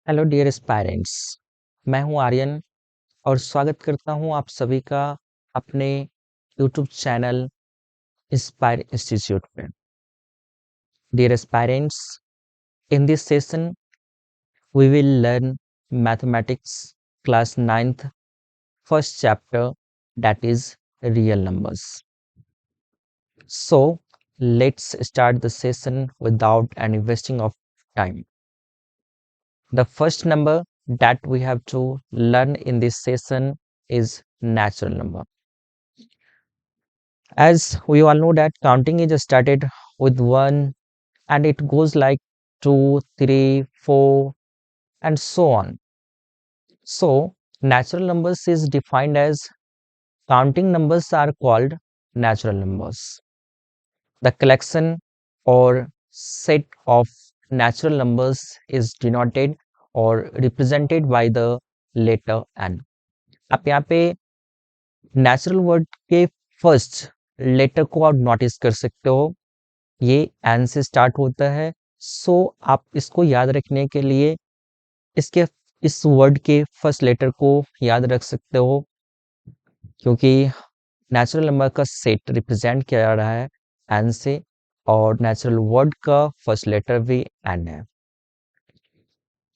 Hello dear parents. मैं हूं आर्यन और स्वागत करता हूं आप सभी का अपने यूट्यूब चैनल इंस्पायर इंस्टीट्यूट पे। Dear parents, in this session we will learn mathematics class 9th first chapter, that is real numbers. So let's start the session without any wasting of time. The first number that we have to learn in this session is natural number. As we all know that counting is started with 1 and it goes like 2, 3, 4 and so on. So natural numbers is defined as counting numbers are called natural numbers. The collection or set of natural numbers is denoted or represented by the letter n. आप यहाँ पे natural word के first letter को आप notice कर सकते हो, ये एन से स्टार्ट होता है। सो आप इसको याद रखने के लिए इसके इस वर्ड के फर्स्ट लेटर को याद रख सकते हो, क्योंकि नेचुरल नंबर का सेट रिप्रेजेंट किया जा रहा है एन से और नेचुरल वर्ड का फर्स्ट लेटर भी एन है।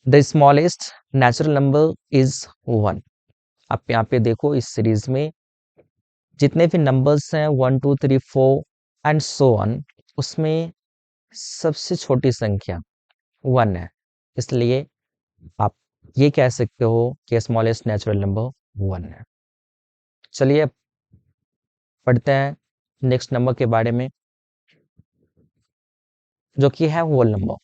The smallest natural number is 1। आप यहाँ पे देखो इस सीरीज में जितने भी नंबर्स हैं 1 2 3 4 एंड सो ऑन, उसमें सबसे छोटी संख्या 1 है, इसलिए आप ये कह सकते हो कि स्मॉलेस्ट नेचुरल नंबर 1 है। चलिए अब पढ़ते हैं नेक्स्ट नंबर के बारे में, जो कि है होल नंबर।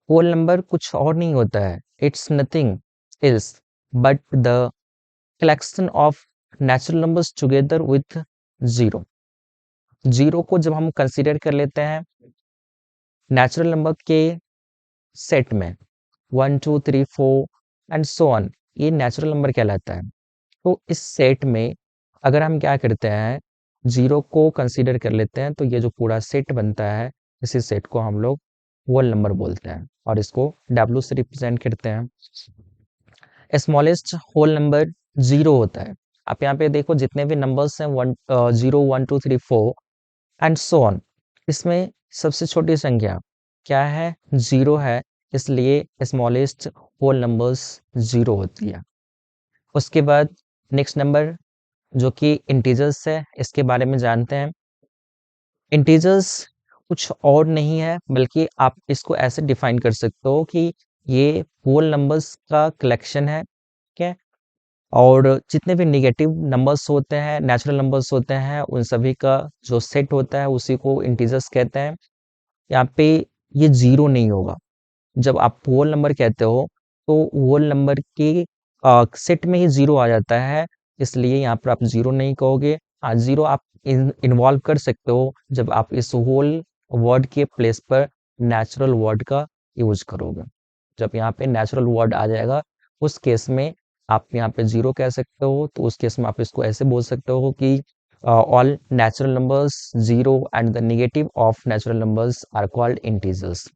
होल नंबर कुछ और नहीं होता है, it's nothing else but the collection of natural numbers together with zero. Zero को जब हम कंसीडर कर लेते हैं नेचुरल नंबर के सेट में 1 2 3 4 एंड सो ऑन, ये नेचुरल नंबर कहलाता है। तो इस सेट में अगर हम क्या करते हैं, जीरो को कंसीडर कर लेते हैं, तो ये जो पूरा सेट बनता है इसी सेट को हम लोग होल नंबर बोलते हैं और इसको डब्ल्यू से रिप्रेजेंट करते हैं। स्मॉलेस्ट होल नंबर जीरो होता है। आप यहाँ पे देखो जितने भी नंबर्स हैं 0 1 2 3 4 एंड सो ऑन, इसमें सबसे छोटी संख्या क्या है, जीरो है, इसलिए स्मॉलेस्ट होल नंबर्स जीरो होती है। उसके बाद नेक्स्ट नंबर जो कि इंटीजर्स है, इसके बारे में जानते हैं। इंटीजर्स कुछ और नहीं है बल्कि आप इसको ऐसे डिफाइन कर सकते हो कि ये होल नंबर्स का कलेक्शन है, ठीक है। और जितने भी नेगेटिव नंबर्स होते हैं, नेचुरल नंबर्स होते हैं, उन सभी का जो सेट होता है उसी को इंटीजर्स कहते हैं। यहाँ पे ये जीरो नहीं होगा। जब आप होल नंबर कहते हो तो होल नंबर के सेट में ही जीरो आ जाता है, इसलिए यहाँ पर आप जीरो नहीं कहोगे। हाँ, जीरो आप इन्वॉल्व कर सकते हो जब आप इस होल वर्ड के प्लेस पर नेचुरल वर्ड का यूज करोगे। जब यहाँ पे नेचुरल वर्ड आ जाएगा उस केस में आप यहाँ पे जीरो कह सकते हो, तो उस केस में आप इसको ऐसे बोल सकते हो कि all natural numbers zero and the negative of natural numbers are called integers.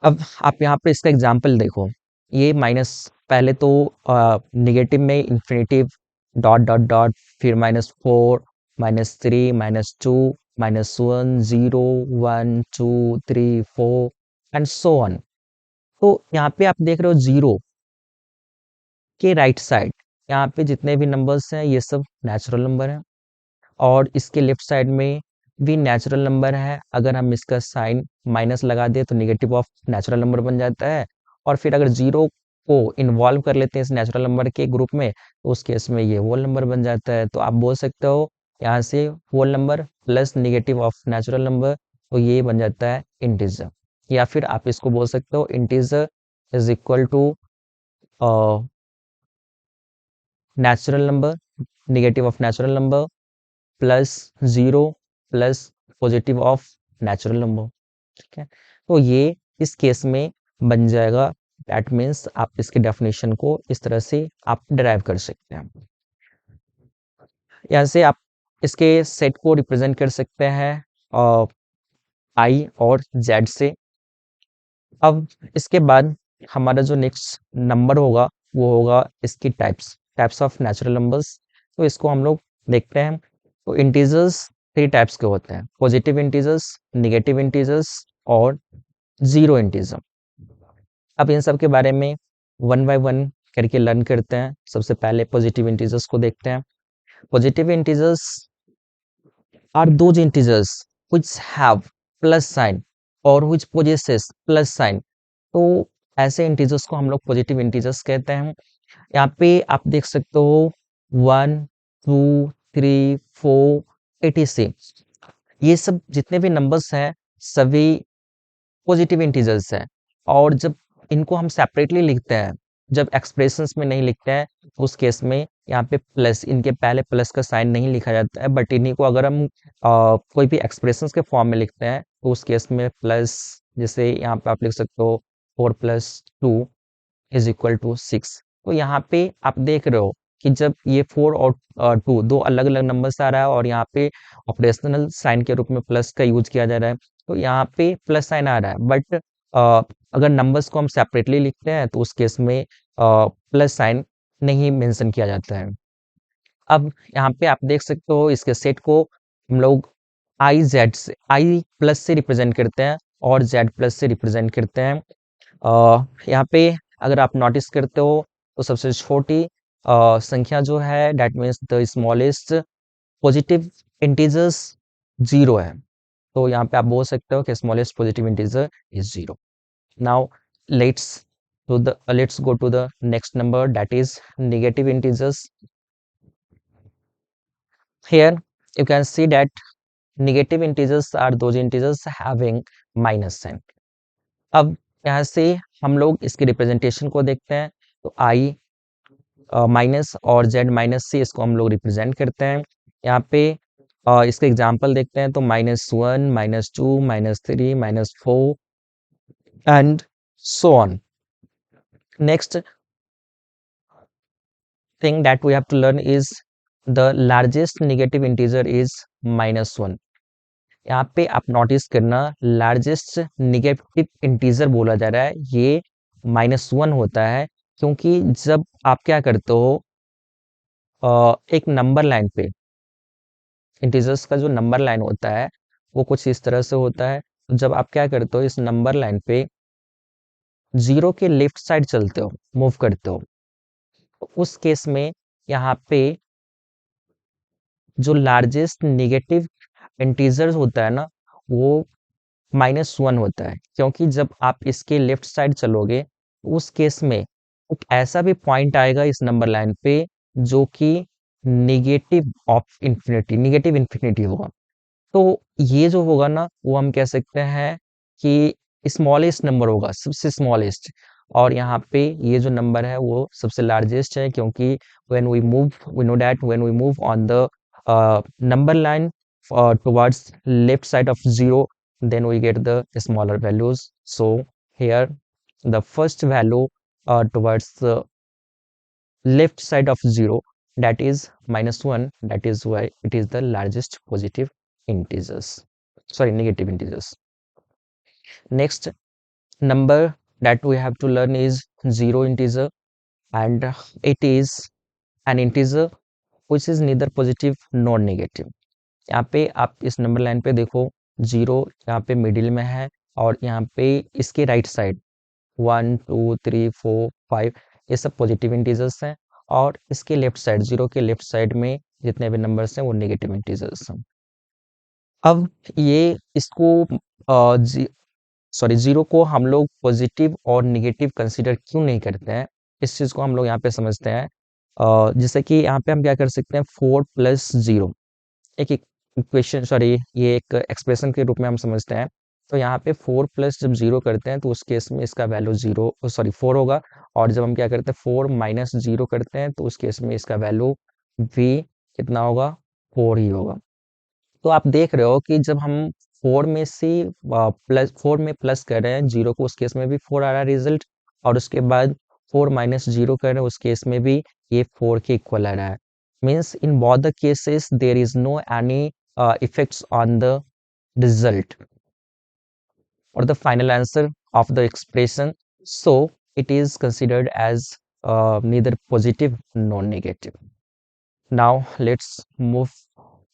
अब आप यहाँ पे इसका एग्जाम्पल देखो, ये माइनस पहले तो निगेटिव में इन्फिनेटिव डॉट डॉट डॉट, फिर -4 -3 -2 -1 0 1 2 3 4 एंड सो ऑन। तो यहाँ पे आप देख रहे हो जीरो के राइट साइड यहाँ पे जितने भी नंबर्स हैं ये सब नेचुरल नंबर हैं और इसके लेफ्ट साइड में भी नेचुरल नंबर है। अगर हम इसका साइन माइनस लगा दें तो नेगेटिव ऑफ नेचुरल नंबर बन जाता है, और फिर अगर जीरो को इन्वॉल्व कर लेते हैं इस नेचुरल नंबर के ग्रुप में तो उस केस में ये होल नंबर बन जाता है। तो आप बोल सकते हो यहाँ से whole number plus negative of natural number, तो ये बन जाता है इंटीजर। या फिर आप इसको बोल सकते हो integer is equal to natural number negative of natural number plus zero plus positive of natural number, ठीक है। तो ये इस केस में बन जाएगा। दैट मीन्स आप इसके डेफिनेशन को इस तरह से आप डिराइव कर सकते हैं। यहाँ से आप इसके सेट को रिप्रेजेंट कर सकते हैं आई और जेड से। अब इसके बाद हमारा जो नेक्स्ट नंबर होगा वो होगा इसकी टाइप्स ऑफ नेचुरल नंबर्स। तो इसको हम लोग देखते हैं। तो इंटीजर्स थ्री टाइप्स के होते हैं, पॉजिटिव इंटीजर्स, नेगेटिव इंटीजर्स और जीरो इंटीजर। अब इन सब के बारे में वन बाय वन करके लर्न करते हैं। सबसे पहले पॉजिटिव इंटीजर्स को देखते हैं। Positive integers are those integers which have plus sign or which possesses plus sign। तो ऐसे इंटीजर्स को हम लोग पॉजिटिव इंटीजर्स कहते हैं। यहाँ पे आप देख सकते हो 1 2 3 4 86, ये सब जितने भी नंबर्स हैं सभी पॉजिटिव इंटीजर्स हैं। और जब इनको हम सेपरेटली लिखते हैं, जब एक्सप्रेशंस में नहीं लिखते हैं, तो उस केस में यहाँ पे प्लस, इनके पहले प्लस का साइन नहीं लिखा जाता है। बट इन्हीं को अगर हम कोई भी एक्सप्रेशंस के फॉर्म में लिखते हैं तो उस केस में प्लस, जैसे यहाँ पे आप लिख सकते हो 4 + 2 = 6। तो यहाँ पे आप देख रहे हो कि जब ये 4 और 2 दो अलग अलग नंबर से आ रहा है और यहाँ पे ऑपरेशनल साइन के रूप में प्लस का यूज किया जा रहा है, तो यहाँ पे प्लस साइन आ रहा है। बट अगर नंबर्स को हम सेपरेटली लिखते हैं तो उस केस में प्लस साइन नहीं मेंशन किया जाता है। अब यहाँ पे आप देख सकते हो इसके सेट को हम लोग आई जेड से, आई प्लस से रिप्रेजेंट करते हैं और जेड प्लस से रिप्रेजेंट करते हैं। यहाँ पे अगर आप नोटिस करते हो तो सबसे छोटी संख्या जो है that means the smallest positive integers zero है। तो यहाँ पे आप बोल सकते हो कि smallest positive integer is zero. Now let's go to the next number, that is negative integers. Here you can see that negative integers are those integers having minus sign। अब यहाँ से हम लोग इसकी रिप्रेजेंटेशन को देखते हैं। तो i माइनस और z माइनस से इसको हम लोग रिप्रेजेंट करते हैं। यहाँ पे इसके एग्जांपल देखते हैं। तो -1 -2 -3 -4 and so on. Next thing that we have to learn is the largest negative integer is -1। यहाँ पे आप नोटिस करना, लार्जेस्ट नेगेटिव इंटीजर बोला जा रहा है, ये -1 होता है। क्योंकि जब आप क्या करते हो एक नंबर लाइन पे, इंटीजर्स का जो नंबर लाइन होता है वो कुछ इस तरह से होता है। जब आप क्या करते हो इस नंबर लाइन पे जीरो के लेफ्ट साइड चलते हो, मूव करते हो, तो उस केस में यहाँ पे जो लार्जेस्ट नेगेटिव इंटीजर होता है ना, वो -1 होता है। क्योंकि जब आप इसके लेफ्ट साइड चलोगे उस केस में एक ऐसा भी पॉइंट आएगा इस नंबर लाइन पे जो कि नेगेटिव इन्फिनिटी होगा। तो ये जो होगा ना वो हम कह सकते हैं कि स्मॉलेस्ट नंबर होगा, सबसे स्मॉलेस्ट। और यहाँ पे ये जो नंबर है वो सबसे लार्जेस्ट है। क्योंकि we know that when we move on the number line towards left side of zero, then we get the smaller values। So here the first value towards the left side of zero, that is -1, that is why it is the largest positive integers, sorry, negative integers. Next number that we have to learn is zero integer, and it is an integer which is neither positive nor negative। यहाँ पे आप इस number line पे देखो, zero यहाँ पे middle में है और यहाँ पे इसके राइट साइड 1 2 3 4 5 ये सब पॉजिटिव इंटीजर्स हैं। और इसके लेफ्ट साइड, जीरो के लेफ्ट साइड में जितने भी नंबर्स हैं वो नेगेटिव इंटीजर्स हैं। अब ये इसको जीरो को हम लोग पॉजिटिव और नेगेटिव कंसीडर क्यों नहीं करते हैं, इस चीज को हम लोग यहाँ पे समझते हैं। जैसे कि यहाँ पे हम क्या कर सकते हैं, 4 + 0 एक इक्वेशन, सॉरी, ये एक एक्सप्रेशन के रूप में हम समझते हैं। तो यहाँ पे 4 जब 0 करते हैं तो उस केस में इसका वैल्यू 4 होगा। और जब हम क्या करते हैं 4 - 0 करते हैं तो उस केस में इसका वैल्यू भी कितना होगा, 4 ही होगा। तो आप देख रहे हो कि जब हम 4 में से फोर में प्लस कर रहे हैं जीरो को, उस केस में भी 4 आ रहा है रिजल्ट। और उसके बाद 4 - 0 कर रहे हैं, उस केस में भी ये 4 के इक्वल आ रहा है। Means in both the cases there is no any effects on the result or the final answer of the expression, so it is considered as neither positive nor negative. Now let's move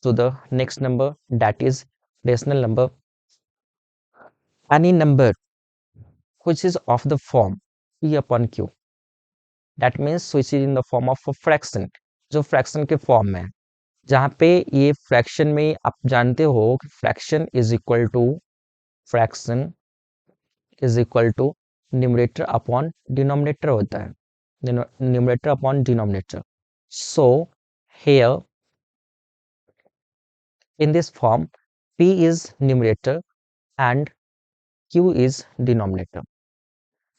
to the next number, that is rational number. Any number which is of the form p upon q, that means which is in the form of a fraction, जो fraction के form में है, जहाँ पे ये fraction में आप जानते हो कि fraction is equal to numerator upon denominator होता है, numerator upon denominator. So here in this form p is numerator and q is denominator.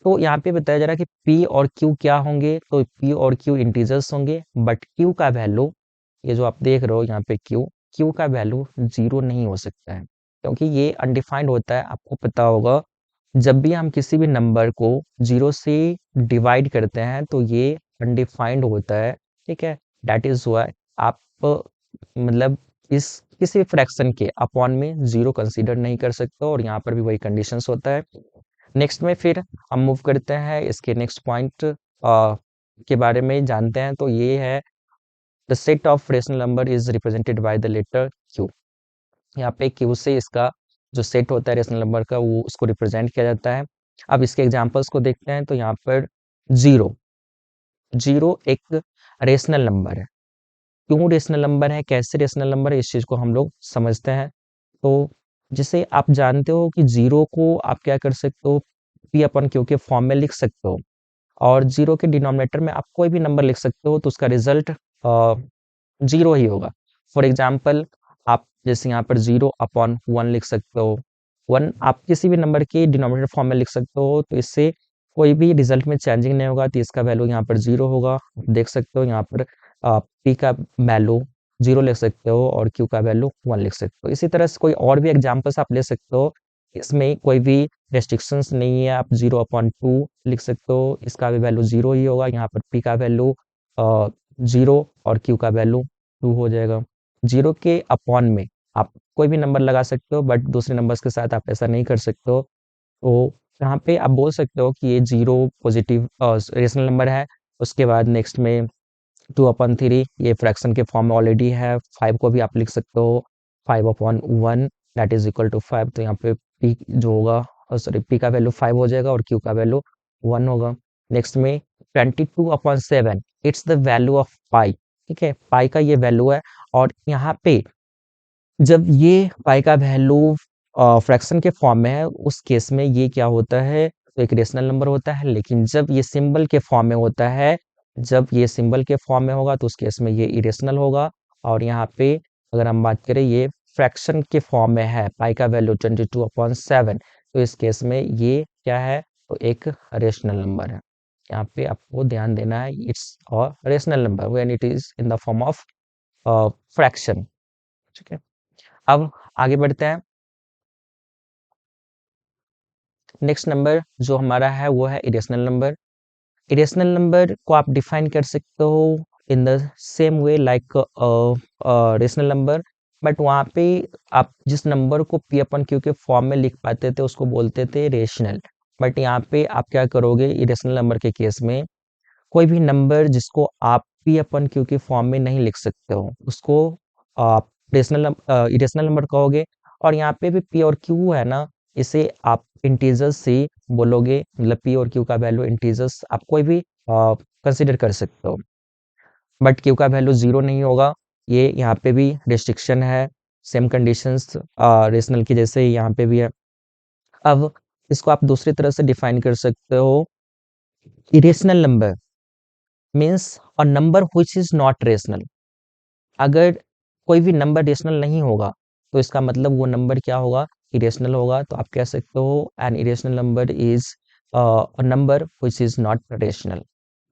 तो यहाँ पे बताया जा रहा है कि p और q क्या होंगे, तो p और q इंटीजर्स होंगे, बट q का वैल्यू, ये जो आप देख रहे हो यहाँ पे q का वैल्यू 0 नहीं हो सकता है, क्योंकि ये अनडिफाइंड होता है. आपको पता होगा जब भी हम किसी भी नंबर को 0 से डिवाइड करते हैं तो ये अनडिफाइंड होता है, ठीक है. दैट इज वाई आप मतलब इस किसी भी फ्रैक्शन के अपॉन में 0 कंसीडर नहीं कर सकते, और यहाँ पर भी वही कंडीशंस होता है. नेक्स्ट में फिर हम मूव करते हैं इसके नेक्स्ट पॉइंट के बारे में जानते हैं. तो ये है the set of rational number is represented by the letter q. यहाँ पे q से इसका जो सेट होता है रेशनल नंबर का, वो उसको रिप्रेजेंट किया जाता है. अब इसके एग्जांपल्स को देखते हैं. तो यहाँ पर जीरो एक रेशनल नंबर है. क्यों रेशनल नंबर है, कैसे रेशनल नंबर है, इस चीज को हम लोग समझते हैं. तो जिसे आप जानते हो कि जीरो को आप क्या कर सकते हो, p अपन क्यू के फॉर्म में लिख सकते हो, और जीरो के डिनोमिनेटर में आप कोई भी नंबर लिख सकते हो, तो उसका रिजल्ट जीरो ही होगा. फॉर एग्जाम्पल आप जैसे यहाँ पर 0/1 लिख सकते हो. 1 आप किसी भी नंबर के डिनोमिनेटर फॉर्म में लिख सकते हो, तो इससे कोई भी रिजल्ट में चेंजिंग नहीं होगा, तो इसका वैल्यू यहाँ पर 0 होगा. देख सकते हो यहाँ पर p का वैल्यू 0 लिख सकते हो और q का वैल्यू 1 लिख सकते हो. इसी तरह से कोई और भी एग्जाम्पल्स आप ले सकते हो, इसमें कोई भी रेस्ट्रिक्शंस नहीं है. आप 0/2 लिख सकते हो, इसका भी वैल्यू 0 ही होगा. यहाँ पर p का वैल्यू 0 और q का वैल्यू 2 हो जाएगा. 0 के अपॉन में आप कोई भी नंबर लगा सकते हो, बट दूसरे नंबर्स के साथ आप ऐसा नहीं कर सकते हो. तो यहाँ पे आप बोल सकते हो कि ये 0 पॉजिटिव रेशनल नंबर है. उसके बाद नेक्स्ट में 2/3 ये फ्रैक्शन के फॉर्म में ऑलरेडी है. 5 को भी आप लिख सकते हो 5/1 दैट इज इक्वल टू 5. तो यहाँ पे p जो होगा, सॉरी p का वैल्यू 5 हो जाएगा और q का वैल्यू 1 होगा. नेक्स्ट में 22/7 इट्स द वैल्यू ऑफ पाई, ठीक है. पाई का ये वैल्यू है, और यहाँ पे जब ये पाई का वैल्यू फ्रैक्शन के फॉर्म में है, उस केस में ये क्या होता है, तो एक रेशनल नंबर होता है. लेकिन जब ये सिंबल के फॉर्म में होता है, जब ये सिंबल के फॉर्म में होगा, तो उस केस में ये इरेशनल होगा. और यहाँ पे अगर हम बात करें ये फ्रैक्शन के फॉर्म में है, पाई का वैल्यू 22/7, तो इस केस में ये क्या है, तो एक रेशनल नंबर है. यहाँ पे आपको ध्यान देना है, it's a rational number when it is in the form of fraction, ठीक है. अब आगे बढ़ते हैं. नेक्स्ट नंबर जो हमारा है वो है इरेशनल नंबर. इरेशनल नंबर को आप डिफाइन कर सकते हो in the same way like rational number, but वहाँ पे आप जिस नंबर को p अपन q के फॉर्म में लिख पाते थे उसको बोलते थे रेशनल. बट यहाँ पे आप क्या करोगे, इरेशनल नंबर के केस में कोई भी नंबर जिसको आप p अपन q के फॉर्म में नहीं लिख सकते हो, उसको आप इरेशनल नंबर कहोगे. और यहाँ पे भी p और q है ना, इसे आप इंटीजर्स से बोलोगे, मतलब p और q का वैल्यू इंटीजर्स आप कोई भी कंसिडर कर सकते हो, बट q का वैल्यू 0 नहीं होगा. ये यहाँ पे भी रिस्ट्रिक्शन है, सेम कंडीशंस रेशनल की जैसे यहाँ पे भी है. अब इसको आप दूसरी तरह से डिफाइन कर सकते हो. Irrational number means a number which is not rational. अगर कोई भी नंबर रेशनल नहीं होगा, तो इसका मतलब वो नंबर क्या होगा, इरेशनल होगा. तो आप कह सकते हो N irrational number is a number which is not rational.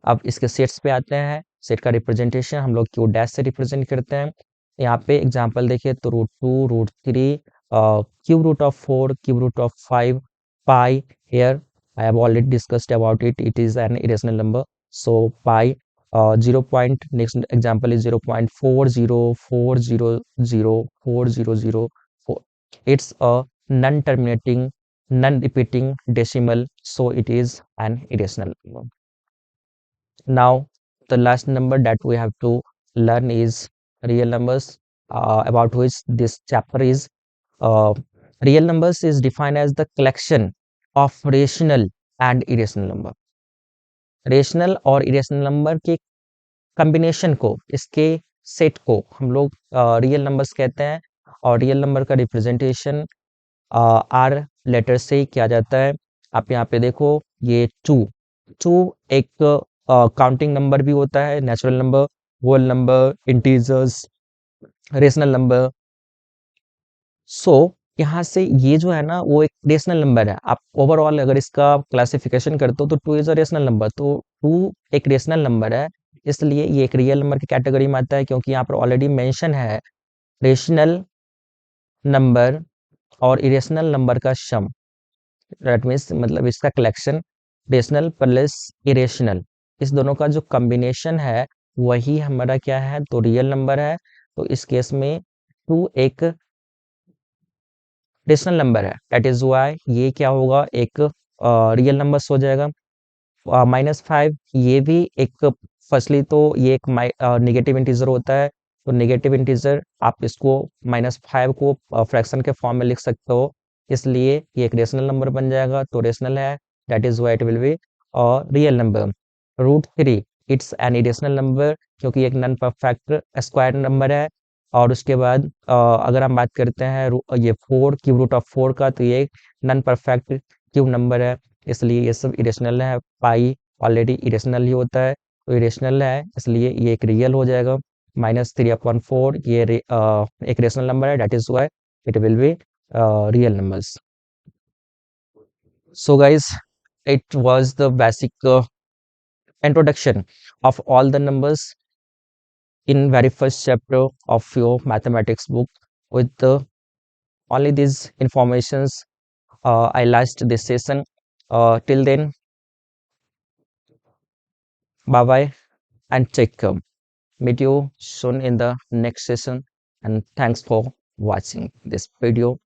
अब इसके सेट्स पे आते हैं. सेट का रिप्रेजेंटेशन हम लोग क्यू डैश से रिप्रेजेंट करते हैं. यहाँ पे एग्जांपल देखिए तो √2 √3 cube root of 4 cube root of 5 pi. Here I have already discussed about it, it is an irrational number. So pi 0 point, next example is 0.404004004. It's a non-terminating non-repeating decimal, so it is an irrational number. Now, the last number that we have to learn is real numbers, about which this chapter is. Uh, Real numbers is defined as the collection of rational and irrational number. Rational और irrational number के combination को, इसके set को हम लोग real numbers कहते हैं, और रियल नंबर का रिप्रेजेंटेशन आर लेटर से किया जाता है। आप यहाँ पे देखो, ये टू टू एक काउंटिंग नंबर भी होता है, natural number, whole number, integers, rational number. So यहाँ से ये जो है ना, वो एक रेशनल नंबर है। आप ओवरऑल अगर इसका क्लासिफिकेशन करते हो तो two is a rational number, तो टू एक रेशनल नंबर है, इसलिए ये एक रियल नंबर की कैटेगरी में आता है, क्योंकि यहाँ पर ऑलरेडी मेंशन है रेशनल नंबर और इरेशनल नंबर का सम। दैट मीन्स मतलब इसका कलेक्शन रेशनल प्लस इरेशनल, इस दोनों का जो कॉम्बिनेशन है वही हमारा क्या है, तो रियल नंबर है। तो इस केस में टू एक रेशनल नंबर है, दैट इज वाई ये क्या होगा, एक रियल नंबर्स हो जाएगा। -5 ये भी एक, फर्स्टली तो ये एक नेगेटिव इंटीजर होता है, तो नेगेटिव इंटीजर आप इसको -5 को फ्रैक्शन के फॉर्म में लिख सकते हो, इसलिए ये एक रेशनल नंबर बन जाएगा, तो रेशनल है, that is why it will be real number. √3 it's an irrational number, क्योंकि एक नॉन परफेक्ट स्क्वायर नंबर है। और उसके बाद अगर हम बात करते हैं ये 4 क्यूब रूट ऑफ 4 का, तो ये नॉन परफेक्ट क्यूब नंबर है, इसलिए ये सब इरेशनल है। पाई ऑलरेडी इरेशनल ही होता है, तो इरेशनल है, इसलिए ये एक रियल हो जाएगा। -3/4 ये एक रेशनल नंबर है, that is why it will be real numbers. So guys, it was the basic introduction of all the numbers in very first chapter of your mathematics book. With only these informations, I last this session. Till then, bye bye and take care. Meet you soon in the next session, and thanks for watching this video.